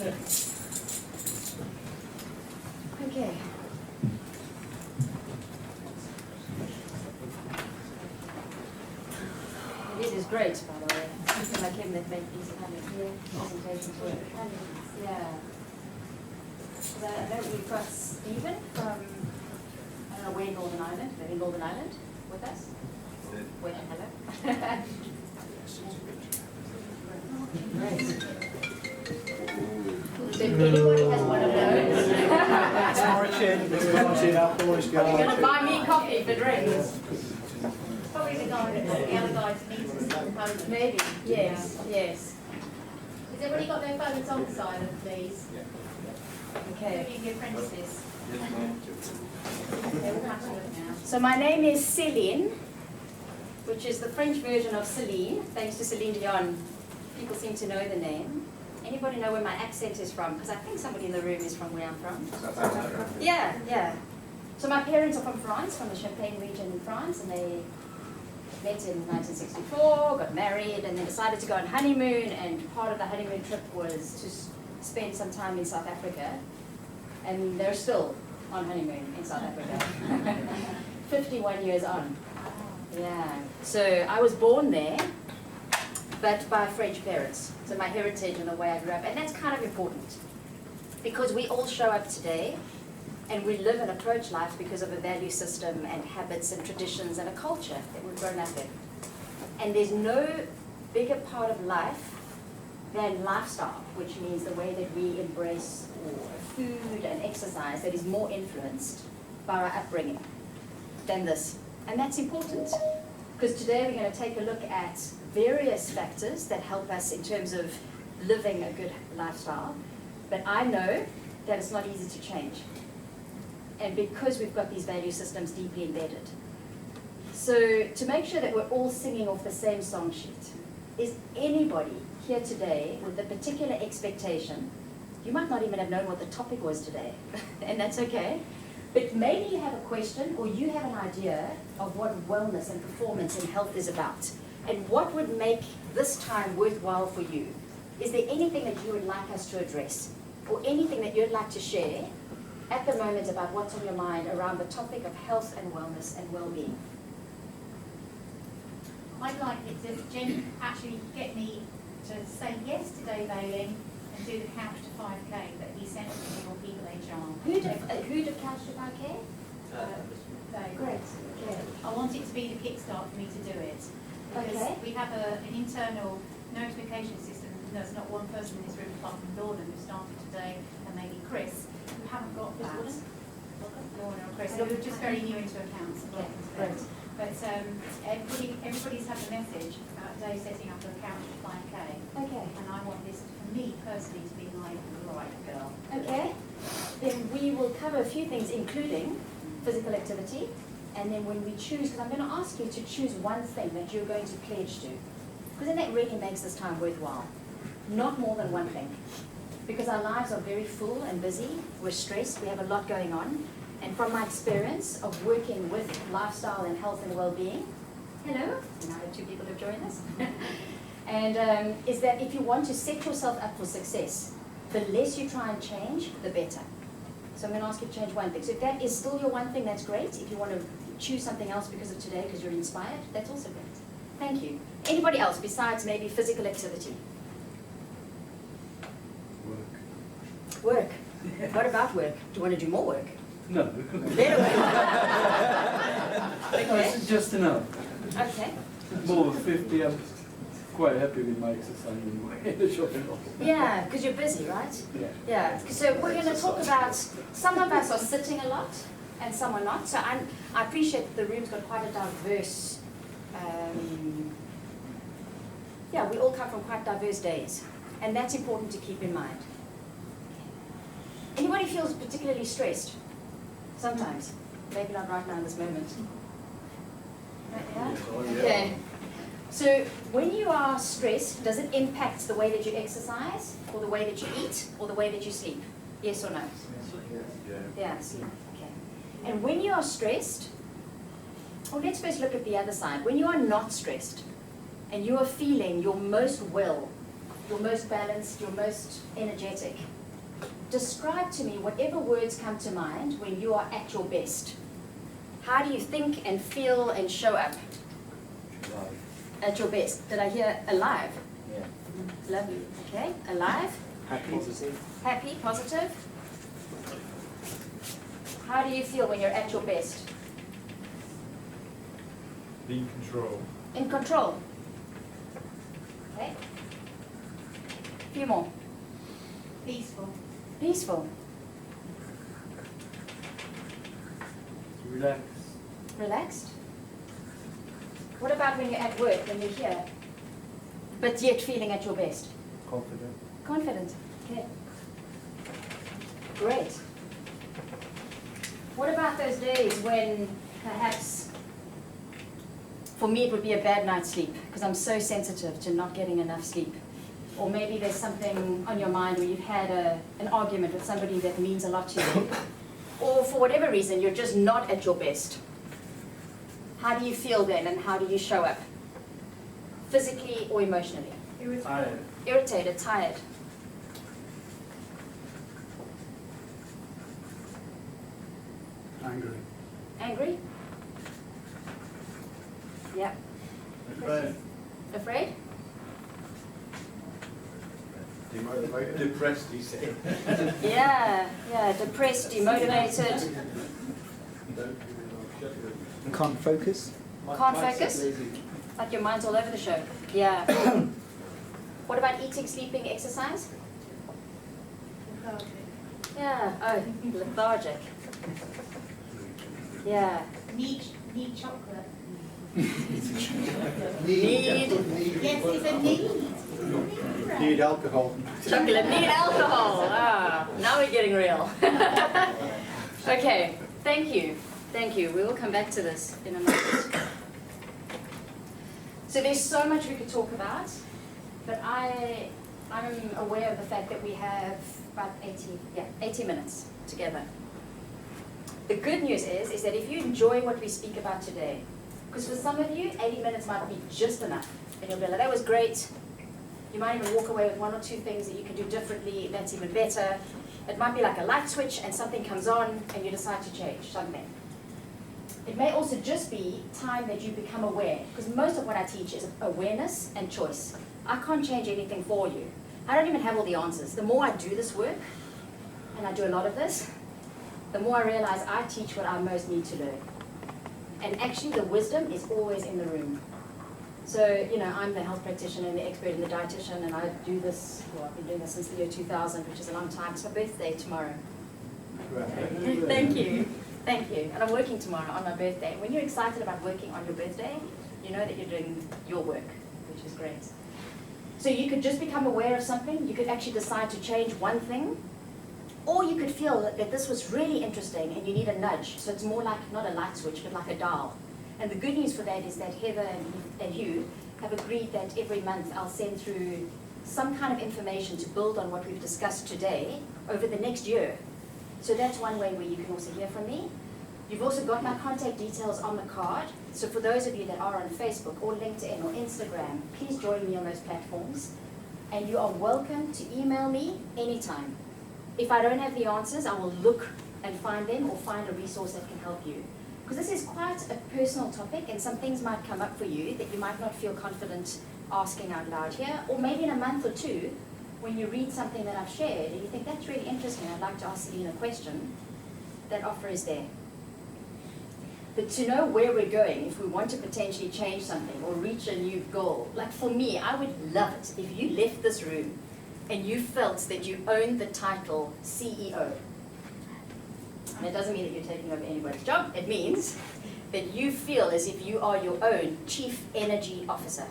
Okay. This is great, by the way. People like him that make these kind of presentations work. Yeah. So I know we've got Stephen from, I don't know where in Northern Ireland, but in Northern Ireland with us. Wait, hello. Great. So if anybody has one of those, you're going to buy me coffee for drinks. Probably the guy that the other guys meet us. Maybe, yes, yes. Has everybody got their phones on silent, please? Okay. Maybe the apprentices. They will have to look now. So my name is Céline, which is the French version of Celine. Thanks to Celine Dion, people seem to know the name. Anybody know where my accent is from? Because I think somebody in the room is from where I'm from. Yeah, yeah. So my parents are from France, from the Champagne region in France, and they met in 1964, got married, and then decided to go on honeymoon, and part of the honeymoon trip was to spend some time in South Africa, and they're still on honeymoon in South Africa. 51 years on. Yeah. So I was born there, but by French parents. So my heritage and the way I grew up, and that's kind of important, because we all show up today and we live and approach life because of a value system and habits and traditions and a culture that we've grown up in. And there's no bigger part of life than lifestyle, which means the way that we embrace food and exercise that is more influenced by our upbringing than this. And that's important, because today we're going to take a look at various factors that help us in terms of living a good lifestyle. But I know that it's not easy to change. And because we've got these value systems deeply embedded. So to make sure that we're all singing off the same song sheet, is anybody here today with a particular expectation? You might not even have known what the topic was today, and that's okay. But maybe you have a question, or you have an idea of what wellness and performance and health is about, and what would make this time worthwhile for you. Is there anything that you would like us to address, or anything that you'd like to share at the moment about what's on your mind around the topic of health and wellness and well-being? I'd like it to actually get me to say yes to Dave Ayling and do the Couch to 5K that he sent to me on People HR. Who did Couch to 5K? Dave. Great. Okay. I want it to be the kickstart for me to do it. Because Okay. we have an internal notification system. There's not one person in this room apart from Lorna who started today, and maybe Chris, who haven't got that. Lorna or Chris, who are just very new into accounts. Okay, great. But everybody's had a message about Dave setting up an account for 5K. Okay. And I want this, for me personally, to be my right girl. Okay. Then we will cover a few things, including physical activity. And then when we choose, because I'm going to ask you to choose one thing that you're going to pledge to. Because then that really makes this time worthwhile. Not more than one thing. Because our lives are very full and busy. We're stressed. We have a lot going on. And from my experience of working with lifestyle and health and well-being, hello, now I have two people who have joined us. And is that if you want to set yourself up for success, the less you try and change, the better. So I'm going to ask you to change one thing. So if that is still your one thing, that's great. If you want to choose something else because of today, because you're inspired, that's also great. Thank you. Anybody else besides maybe physical activity? Work. What about work? Do you want to do more work? No. Better work. Okay. Just enough. Okay. More than 50, I'm quite happy with my exercise anyway in the shopping mall. Yeah, because you're busy, right? Yeah. Yeah. So we're going to talk about, some of us are sitting a lot and some are not. So I appreciate that the room's got quite a diverse, yeah, we all come from quite diverse days. And that's important to keep in mind. Anybody feels particularly stressed? Sometimes. Maybe not right now in this moment. Yeah? Okay. So when you are stressed, does it impact the way that you exercise, or the way that you eat, or the way that you sleep? Yes or no? Yeah, sleep. Okay. And when you are stressed, well, let's first look at the other side. When you are not stressed, and you are feeling your most well, your most balanced, your most energetic, describe to me whatever words come to mind when you are at your best. How do you think and feel and show up at your best? Did I hear alive? Yeah. Lovely. Okay, alive. Happy. Positive. Happy, positive. How do you feel when you're at your best? In control. In control. Okay. A few more. Peaceful. Peaceful. Relax. Relaxed. What about when you're at work, when you're here, but yet feeling at your best? Confident. Confident. Okay. Great. What about those days when perhaps, for me it would be a bad night's sleep because I'm so sensitive to not getting enough sleep. Or maybe there's something on your mind where you've had an argument with somebody that means a lot to you. Or for whatever reason, you're just not at your best. How do you feel then and how do you show up? Physically or emotionally? Tired. Irritated, tired. Angry. Angry? Yeah. Afraid. Afraid? Demotivated. Depressed, he said. Yeah, depressed, demotivated. Can't focus. Can't focus? Like your mind's all over the show. Yeah. What about eating, sleeping, exercise? Lethargic. Yeah, oh, lethargic. Yeah. Need chocolate. Need Yes, it's a need. Need alcohol. chocolate, need alcohol. Ah, now we're getting real. Okay, thank you. Thank you. We will come back to this in a moment. So there's so much we could talk about, but I'm aware of the fact that we have about 80 minutes together. The good news is that if you enjoy what we speak about today, because for some of you, 80 minutes might be just enough. And you'll be like, that was great. You might even walk away with one or two things that you can do differently, that's even better. It might be like a light switch and something comes on and you decide to change something. It may also just be time that you become aware, because most of what I teach is awareness and choice. I can't change anything for you. I don't even have all the answers. The more I do this work, and I do a lot of this, the more I realize I teach what I most need to learn. And actually the wisdom is always in the room. So, you know, I'm the health practitioner and the expert and the dietitian, and I do this, well, I've been doing this since the year 2000, which is a long time. It's my birthday tomorrow. Thank you. Thank you. And I'm working tomorrow on my birthday. When you're excited about working on your birthday, you know that you're doing your work, which is great. So you could just become aware of something. You could actually decide to change one thing. Or you could feel that this was really interesting and you need a nudge. So it's more like not a light switch, but like a dial. And the good news for that is that Heather and Hugh have agreed that every month I'll send through some kind of information to build on what we've discussed today over the next year. So that's one way where you can also hear from me. You've also got my contact details on the card. So for those of you that are on Facebook or LinkedIn or Instagram, please join me on those platforms. And you are welcome to email me anytime. If I don't have the answers, I will look and find them or find a resource that can help you. Because this is quite a personal topic and some things might come up for you that you might not feel confident asking out loud here. Or maybe in a month or two, when you read something that I've shared and you think, that's really interesting, I'd like to ask Celine a question, that offer is there. But to know where we're going, if we want to potentially change something or reach a new goal, like for me, I would love it if you left this room and you felt that you owned the title CEO. And it doesn't mean that you're taking over anybody's job. It means that you feel as if you are your own Chief Energy Officer.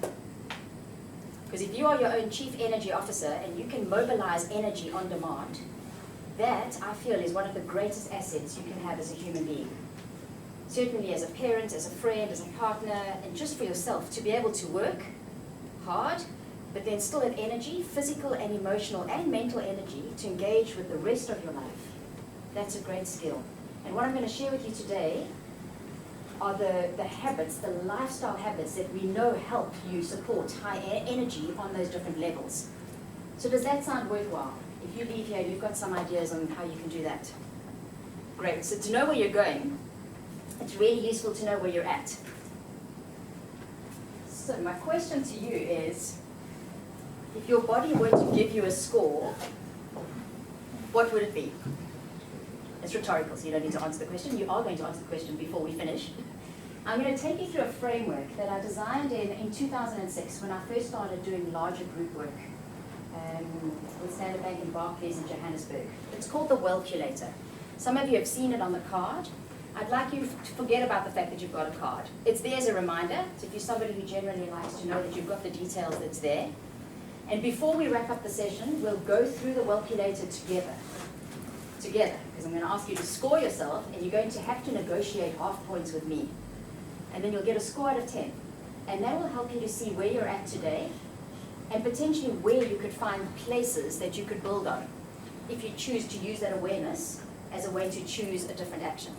Because if you are your own Chief Energy Officer and you can mobilize energy on demand, that, I feel, is one of the greatest assets you can have as a human being. Certainly as a parent, as a friend, as a partner, and just for yourself, to be able to work hard, but then still have energy, physical and emotional and mental energy to engage with the rest of your life. That's a great skill. And what I'm going to share with you today are the habits, the lifestyle habits that we know help you support high energy on those different levels. So does that sound worthwhile? If you leave here, you've got some ideas on how you can do that. Great. So to know where you're going, it's really useful to know where you're at. So my question to you is, if your body were to give you a score, what would it be? It's rhetorical, so you don't need to answer the question. You are going to answer the question before we finish. I'm going to take you through a framework that I designed in 2006 when I first started doing larger group work with Standard Bank and Barclays in Johannesburg. It's called the Wellculator. Some of you have seen it on the card. I'd like you to forget about the fact that you've got a card. It's there as a reminder. So if you're somebody who generally likes to know that you've got the details, that's there. And before we wrap up the session, we'll go through the Wellculator together, because I'm going to ask you to score yourself, and you're going to have to negotiate half points with me. And then you'll get a score out of 10. And that will help you to see where you're at today, and potentially where you could find places that you could build on, if you choose to use that awareness as a way to choose a different action.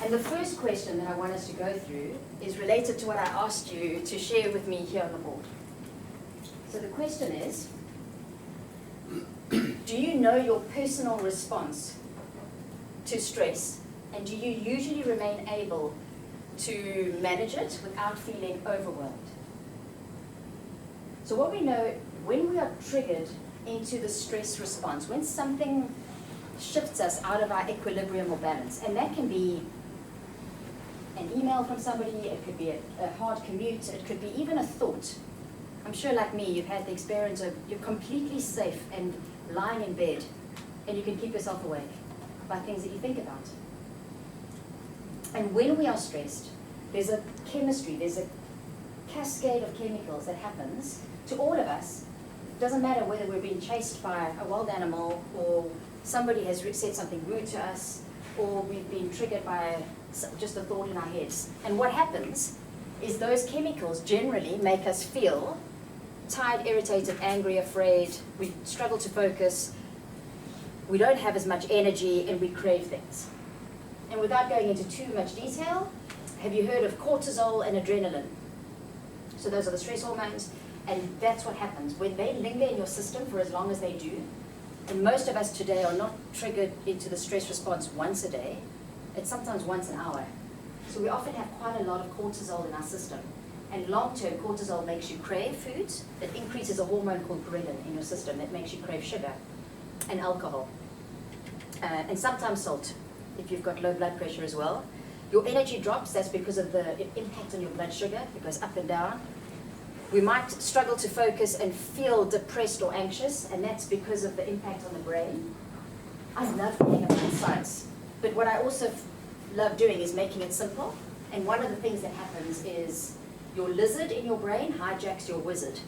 And the first question that I want us to go through is related to what I asked you to share with me here on the board. So the question is, do you know your personal response to stress, and do you usually remain able to manage it without feeling overwhelmed? So what we know, when we are triggered into the stress response, when something shifts us out of our equilibrium or balance, and that can be an email from somebody, it could be a hard commute, it could be even a thought. I'm sure like me, you've had the experience of you're completely safe and lying in bed, and you can keep yourself awake by things that you think about. And when we are stressed, there's a chemistry, there's a cascade of chemicals that happens to all of us. It doesn't matter whether we're being chased by a wild animal, or somebody has said something rude to us, or we've been triggered by just a thought in our heads. And what happens is those chemicals generally make us feel tired, irritated, angry, afraid. We struggle to focus. We don't have as much energy, and we crave things. And without going into too much detail, have you heard of cortisol and adrenaline? So those are the stress hormones, and that's what happens. When they linger in your system for as long as they do, and most of us today are not triggered into the stress response once a day, it's sometimes once an hour. So we often have quite a lot of cortisol in our system. And long-term, cortisol makes you crave foods. It increases a hormone called ghrelin in your system that makes you crave sugar and alcohol. And sometimes salt, if you've got low blood pressure as well. Your energy drops, that's because of the impact on your blood sugar. It goes up and down. We might struggle to focus and feel depressed or anxious, and that's because of the impact on the brain. I love being about science, but what I also love doing is making it simple. And one of the things that happens is your lizard in your brain hijacks your wizard.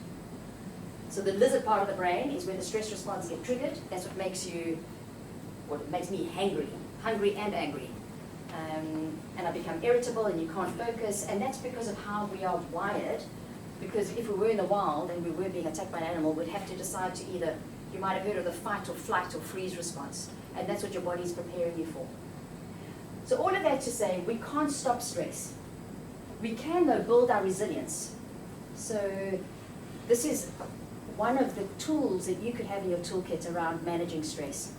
So the lizard part of the brain is when the stress response gets triggered. That's what makes you, what makes me hungry and angry. And I become irritable, and you can't focus, and that's because of how we are wired. Because if we were in the wild and we were being attacked by an animal, we'd have to decide to either, you might have heard of the fight or flight or freeze response, and that's what your body's preparing you for. So all of that to say, we can't stop stress. We can, though, build our resilience. So this is one of the tools that you could have in your toolkit around managing stress.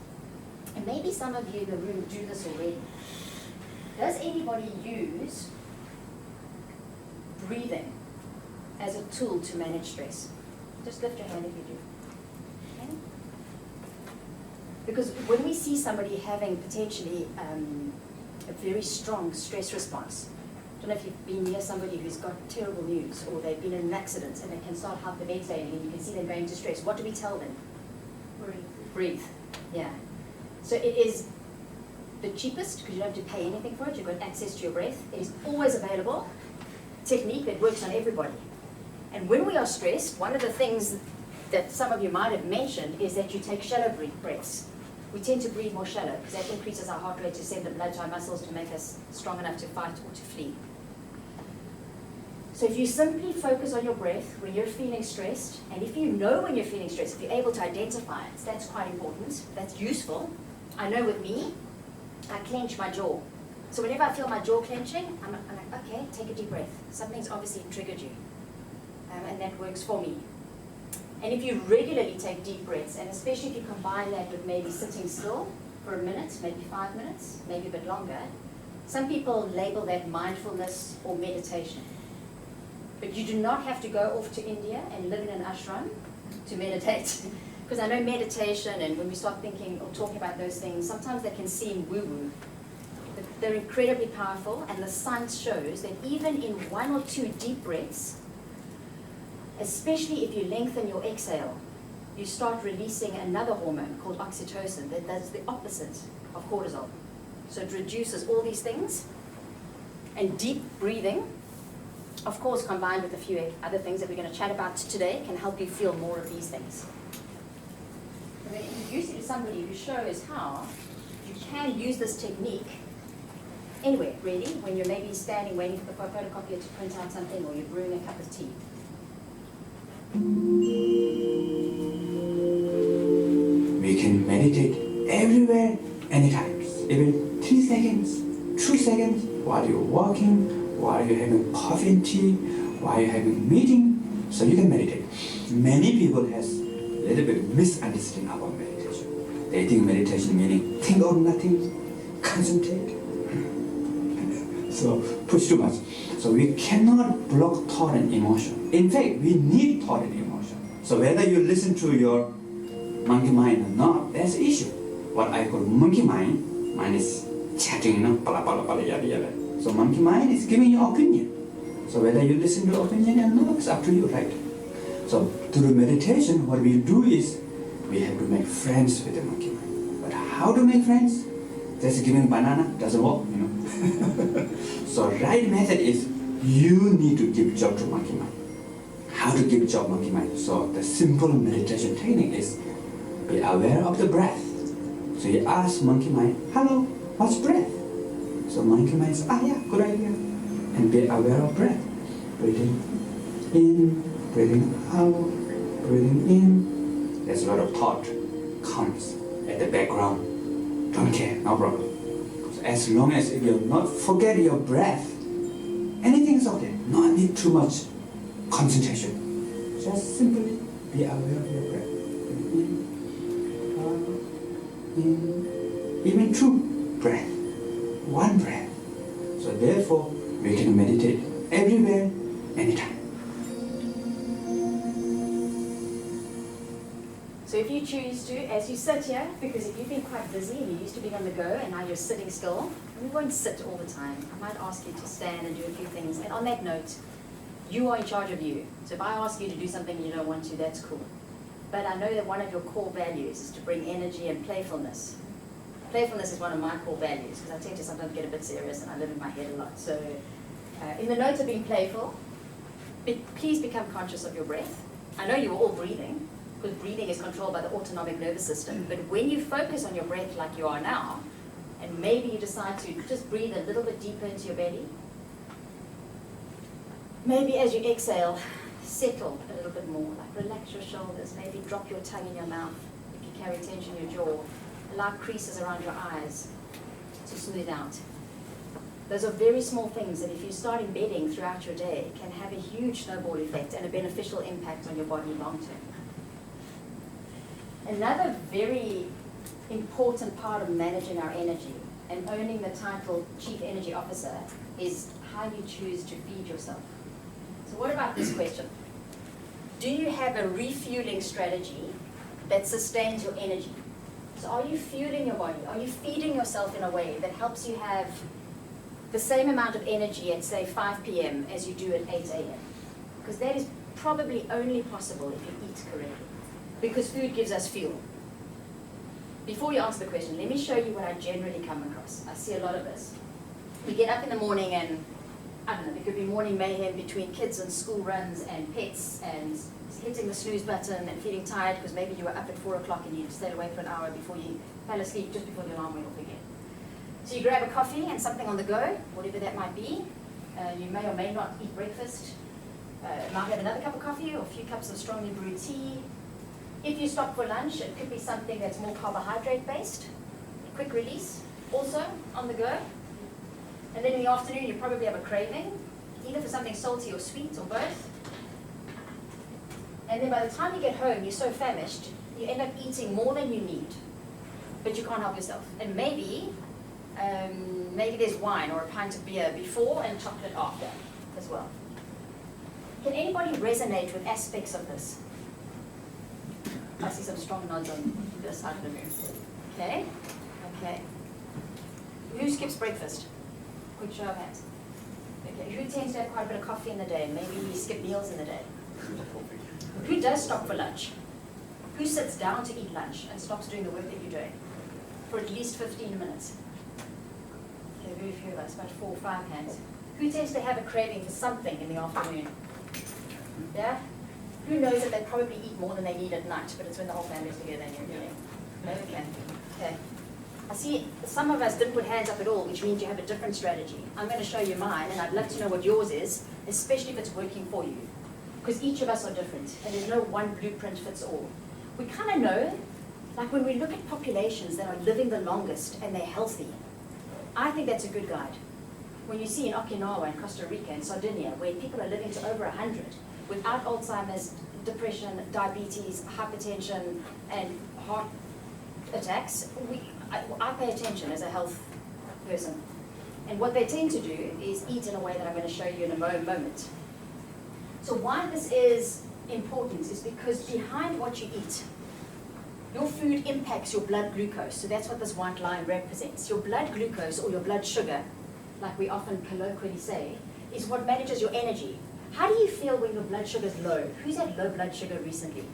And maybe some of you in the room do this already. Does anybody use breathing as a tool to manage stress? Just lift your hand if you do. Okay? Because when we see somebody having potentially a very strong stress response, I don't know if you've been near somebody who's got terrible news, or they've been in an accident and they can start hyperventilating, and you can see them going into stress. What do we tell them? Breathe. Breathe. Yeah. So it is the cheapest, because you don't have to pay anything for it. You've got access to your breath. It is always available. Technique that works on everybody. And when we are stressed, one of the things that some of you might have mentioned is that you take shallow breaths. We tend to breathe more shallow because that increases our heart rate to send the blood to our muscles to make us strong enough to fight or to flee. So if you simply focus on your breath when you're feeling stressed, and if you know when you're feeling stressed, if you're able to identify it, that's quite important. That's useful. I know with me, I clench my jaw. So whenever I feel my jaw clenching, I'm like, okay, take a deep breath. Something's obviously triggered you. And that works for me. And if you regularly take deep breaths, and especially if you combine that with maybe sitting still for a minute, maybe 5 minutes, maybe a bit longer, some people label that mindfulness or meditation. But you do not have to go off to India and live in an ashram to meditate. Because I know meditation, and when we start thinking or talking about those things, sometimes they can seem woo-woo. But they're incredibly powerful, and the science shows that even in 1 or 2 deep breaths, especially if you lengthen your exhale, you start releasing another hormone called oxytocin that does the opposite of cortisol. So it reduces all these things. And deep breathing, of course, combined with a few other things that we're going to chat about today, can help you feel more of these things. I'm going to introduce you to somebody who shows how you can use this technique anywhere, really, when you're maybe standing waiting for the photocopier to print out something, or you're brewing a cup of tea. We can meditate everywhere, anytime, even 3 seconds, 2 seconds, while you're walking, while you're having coffee and tea, while you're having a meeting, so you can meditate. Many people has a little bit misunderstanding about meditation. They think meditation meaning think of nothing, concentrate. So push too much. So we cannot block thought and emotion. In fact, we need thought and emotion. So whether you listen to your monkey mind or not, that's the issue. What I call monkey mind, mine is chatting, pala pala pala yada yada. So monkey mind is giving you opinion. So whether you listen to opinion or not, it's up to you, right? So through meditation, what we do is we have to make friends with the monkey mind. But how to make friends? Just giving banana doesn't work, So right method is you need to give job to monkey mind. How to give job monkey mind? So the simple meditation technique is be aware of the breath. So you ask monkey mind, hello, what's breath? So monkey mind says, yeah, good idea. And be aware of breath. Breathing in, breathing out, breathing in. There's a lot of thought comes at the background. Don't care, no problem. So as long as if you're not forget your breath, anything is okay. Not need too much concentration. Just simply be aware of your breath. In, out, in, even 2 breath, 1 breath. So therefore, we can meditate everywhere, anytime. So if you choose to, as you sit here, because if you've been quite busy and you're used to being on the go and now you're sitting still, we won't sit all the time. I might ask you to stand and do a few things. And on that note, you are in charge of you. So if I ask you to do something you don't want to, that's cool. But I know that one of your core values is to bring energy and playfulness. Playfulness is one of my core values, because I tend to sometimes get a bit serious and I live in my head a lot. So in the note of being playful, please become conscious of your breath. I know you're all breathing, because breathing is controlled by the autonomic nervous system. But when you focus on your breath like you are now, and maybe you decide to just breathe a little bit deeper into your belly, maybe as you exhale, settle a little bit more, like relax your shoulders, maybe drop your tongue in your mouth if you carry tension in your jaw, allow creases around your eyes to smooth out. Those are very small things that if you start embedding throughout your day can have a huge snowball effect and a beneficial impact on your body long term. Another very important part of managing our energy and owning the title Chief Energy Officer is how you choose to feed yourself. So what about this question? Do you have a refueling strategy that sustains your energy? So are you fueling your body? Are you feeding yourself in a way that helps you have the same amount of energy at, say, 5 p.m. as you do at 8 a.m.? Because that is probably only possible if you eat correctly. Because food gives us fuel. Before you answer the question, let me show you what I generally come across. I see a lot of this. We get up in the morning and, I don't know, there could be morning mayhem between kids and school runs and pets and hitting the snooze button and feeling tired because maybe you were up at 4 o'clock and you stayed awake for an hour before you fell asleep just before the alarm went off again. So you grab a coffee and something on the go, whatever that might be. You may or may not eat breakfast. Might have another cup of coffee or a few cups of strongly brewed tea. If you stop for lunch, it could be something that's more carbohydrate-based, quick release, also on the go. And then in the afternoon, you probably have a craving, either for something salty or sweet or both. And then by the time you get home, you're so famished, you end up eating more than you need, but you can't help yourself. And maybe there's wine or a pint of beer before and chocolate after as well. Can anybody resonate with aspects of this? I see some strong nods on this side of the room. Okay? Okay. Who skips breakfast? Quick show of hands. Okay. Who tends to have quite a bit of coffee in the day? Maybe we skip meals in the day. Who does stop for lunch? Who sits down to eat lunch and stops doing the work that you're doing for at least 15 minutes? Okay, very few of us, about 4 or 5 hands. Who tends to have a craving for something in the afternoon? Yeah? Who knows that they probably eat more than they need at night, but it's when the whole family's together and you're eating? Okay. Okay. I see some of us didn't put hands up at all, which means you have a different strategy. I'm going to show you mine, and I'd love to know what yours is, especially if it's working for you. Because each of us are different, and there's no one blueprint fits all. We kind of know, like when we look at populations that are living the longest and they're healthy, I think that's a good guide. When you see in Okinawa and Costa Rica and Sardinia, where people are living to over 100, without Alzheimer's, depression, diabetes, hypertension, and heart attacks, I pay attention as a health person. And what they tend to do is eat in a way that I'm going to show you in a moment. So why this is important is because behind what you eat, your food impacts your blood glucose. So that's what this white line represents. Your blood glucose, or your blood sugar, like we often colloquially say, is what manages your energy. How do you feel when your blood sugar is low? Who's had low blood sugar recently?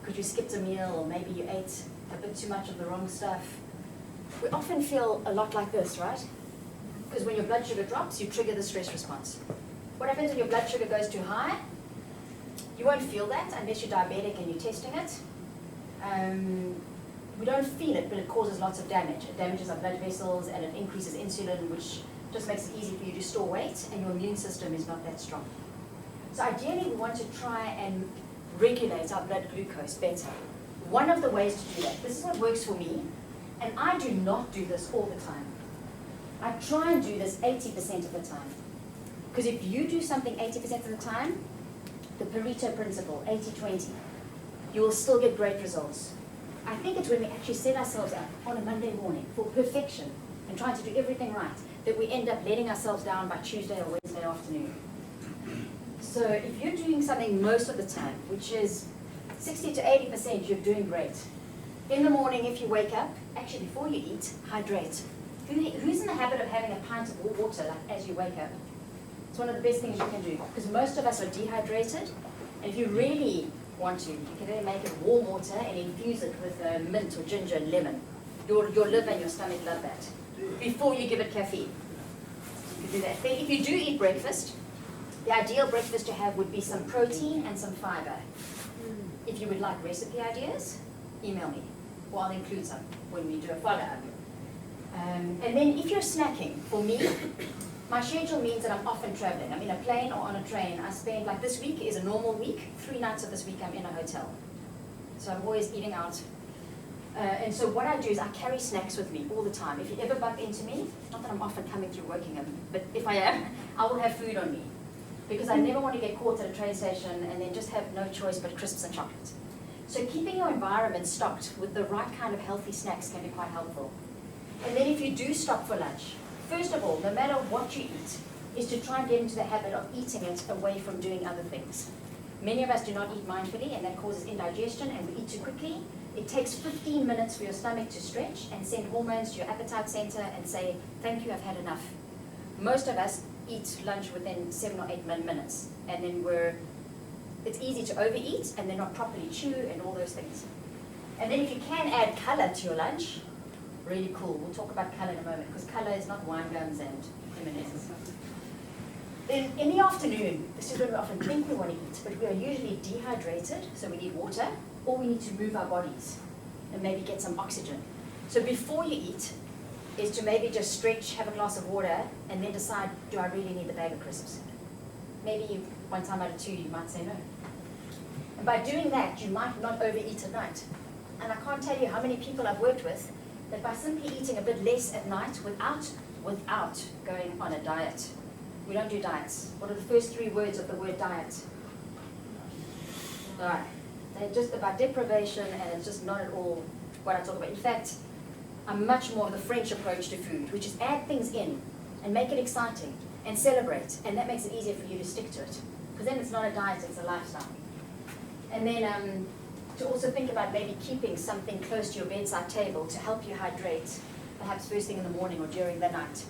Because you skipped a meal, or maybe you ate a bit too much of the wrong stuff. We often feel a lot like this, right? Because when your blood sugar drops, you trigger the stress response. What happens when your blood sugar goes too high? You won't feel that unless you're diabetic and you're testing it. We don't feel it, but it causes lots of damage. It damages our blood vessels, and it increases insulin, which just makes it easy for you to store weight, and your immune system is not that strong. So ideally, we want to try and regulate our blood glucose better. One of the ways to do that, this is what works for me, and I do not do this all the time. I try and do this 80% of the time. Because if you do something 80% of the time, the Pareto principle, 80-20, you will still get great results. I think it's when we actually set ourselves up on a Monday morning for perfection and trying to do everything right, that we end up letting ourselves down by Tuesday or Wednesday afternoon. So if you're doing something most of the time, which is 60 to 80%, you're doing great. In the morning, if you wake up, actually before you eat, hydrate. Who's in the habit of having a pint of water like as you wake up? It's one of the best things you can do, because most of us are dehydrated, and if you really want to, you can then make it warm water and infuse it with mint or ginger and lemon. Your liver and your stomach love that. Before you give it caffeine. You can do that. Then if you do eat breakfast, the ideal breakfast to have would be some protein and some fiber. If you would like recipe ideas, email me, or I'll include some when we do a follow-up. And then if you're snacking, for me, my schedule means that I'm often traveling. I'm in a plane or on a train. I spend, like this week is a normal week, 3 nights of this week I'm in a hotel. So I'm always eating out. And so what I do is I carry snacks with me all the time. If you ever bump into me, not that I'm often coming through working, but if I am, I will have food on me. Because I never want to get caught at a train station and then just have no choice but crisps and chocolate. So keeping your environment stocked with the right kind of healthy snacks can be quite helpful. And then if you do stop for lunch, first of all, no matter what you eat, is to try and get into the habit of eating it away from doing other things. Many of us do not eat mindfully, and that causes indigestion, and we eat too quickly. It takes 15 minutes for your stomach to stretch and send hormones to your appetite center and say, thank you, I've had enough. Most of us eat lunch within 7 or 8 minutes, and then it's easy to overeat and then not properly chew and all those things. And then if you can add color to your lunch, really cool. We'll talk about color in a moment, because color is not wine gums and M&Ms. Then in the afternoon, this is when we often think we want to eat, but we are usually dehydrated, so we need water, or we need to move our bodies and maybe get some oxygen. So before you eat, is to maybe just stretch, have a glass of water, and then decide, do I really need the bag of crisps? Maybe 1 time out of 2, you might say no. And by doing that, you might not overeat at night. And I can't tell you how many people I've worked with that by simply eating a bit less at night without going on a diet. We don't do diets. What are the first 3 words of the word diet? Alright, they're just about deprivation, and it's just not at all what I talk about. In fact, I'm much more of the French approach to food, which is add things in and make it exciting and celebrate, and that makes it easier for you to stick to it. Because then it's not a diet, it's a lifestyle. And then to also think about maybe keeping something close to your bedside table to help you hydrate, perhaps first thing in the morning or during the night.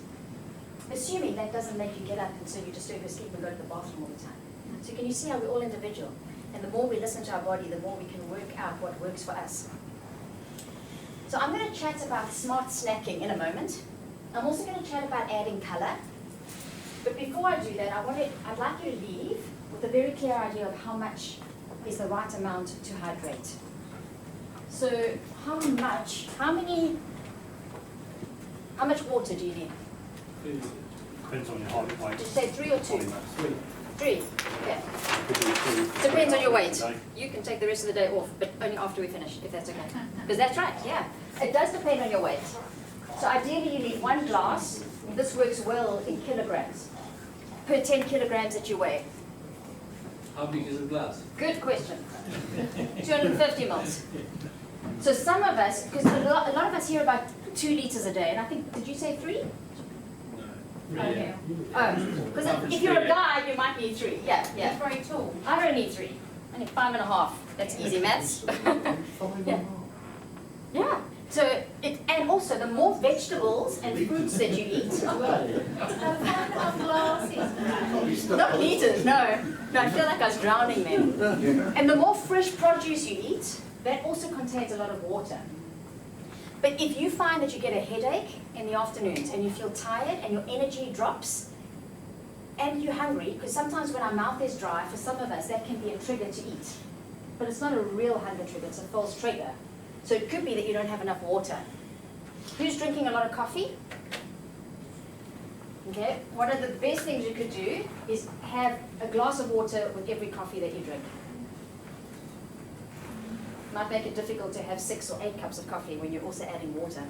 Assuming that doesn't make you get up and so you disturb your sleep and go to the bathroom all the time. So can you see how we're all individual? And the more we listen to our body, the more we can work out what works for us. So I'm going to chat about smart snacking in a moment. I'm also going to chat about adding color. But before I do that, I'd like you to leave with a very clear idea of how much is the right amount to hydrate. So how much water do you need? Depends on your height, weight. Did you say 3 or 2? 3. 3, okay. Could be 3. Depends on your weight. Day. You can take the rest of the day off, but only after we finish, if that's okay. Because that's right, yeah. It does depend on your weight. So ideally you need 1 glass. This works well in kilograms. Per 10 kilograms that you weigh. How big is the glass? Good question. 250 mils. So some of us, because a lot of us hear about 2 liters a day, and I think, did you say 3? Okay. Because if you're a guy, you might need 3. Yeah, yeah. He's very tall. I don't need 3. I need 5.5. That's easy maths. Yeah. Yeah. So and also the more vegetables and fruits that you eat. 5.5 glasses. Not liters, no. No, I feel like I was drowning then. And the more fresh produce you eat, that also contains a lot of water. But if you find that you get a headache in the afternoons and you feel tired and your energy drops and you're hungry, because sometimes when our mouth is dry, for some of us, that can be a trigger to eat. But it's not a real hunger trigger, it's a false trigger. So it could be that you don't have enough water. Who's drinking a lot of coffee? Okay, one of the best things you could do is have a glass of water with every coffee that you drink. Might make it difficult to have 6 or 8 cups of coffee when you're also adding water.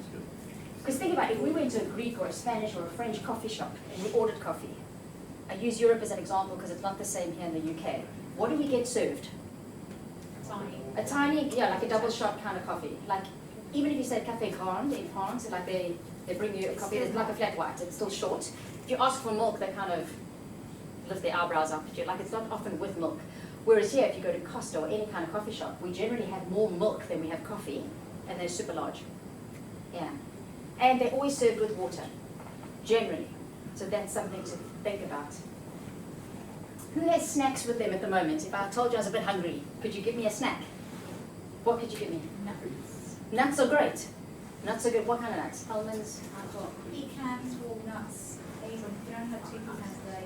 Because think about it, if we went to a Greek or a Spanish or a French coffee shop and we ordered coffee, I use Europe as an example because it's not the same here in the UK. What do we get served? Tiny. A tiny, yeah, like a double shot kind of coffee. Like, even if you say café grande in France, like they bring you a coffee that's like a flat white, it's still short. If you ask for milk, they kind of lift their eyebrows up at you, like it's not often with milk. Whereas here, if you go to Costa or any kind of coffee shop, we generally have more milk than we have coffee, and they're super large. Yeah. And they're always served with water, generally. So that's something to think about. Who has snacks with them at the moment? If I told you I was a bit hungry, could you give me a snack? What could you give me? Nuts. Nuts are great. Nuts are good. What kind of nuts? Almonds? Pecans, walnuts, hazel. You don't have 2 pecans today.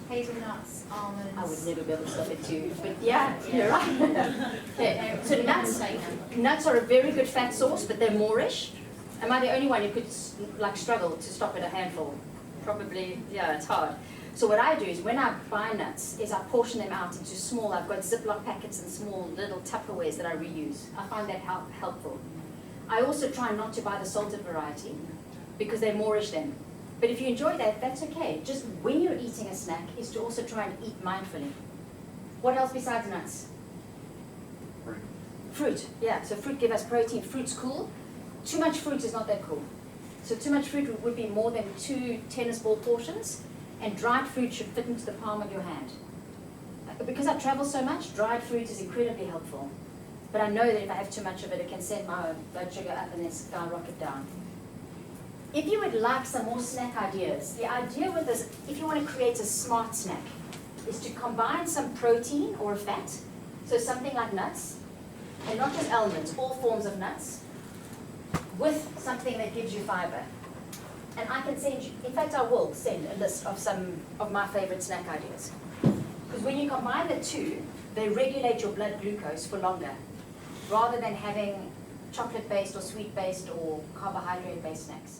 Hazelnuts, almonds. I would never be able to stop it too, but yeah, you're right. Yeah. So nuts are a very good fat source, but they're moreish. Am I the only one who could like struggle to stop at a handful? Probably, yeah, it's hard. So what I do is when I buy nuts, is I portion them out into small, I've got Ziploc packets and small little Tupperwares that I reuse. I find that helpful. I also try not to buy the salted variety because they're moreish then. But if you enjoy that, that's okay. Just when you're eating a snack is to also try and eat mindfully. What else besides nuts? Fruit, yeah. So fruit gives us protein. Fruit's cool. Too much fruit is not that cool. So too much fruit would be more than 2 tennis ball portions, and dried fruit should fit into the palm of your hand. Because I travel so much, dried fruit is incredibly helpful. But I know that if I have too much of it, it can send my blood sugar up and then skyrocket down. If you would like some more snack ideas, the idea with this, if you want to create a smart snack, is to combine some protein or a fat, so something like nuts, and not just almonds, all forms of nuts, with something that gives you fiber. And I can send you, in fact I will send a list of some of my favorite snack ideas. Because when you combine the two, they regulate your blood glucose for longer, rather than having chocolate-based or sweet-based or carbohydrate-based snacks.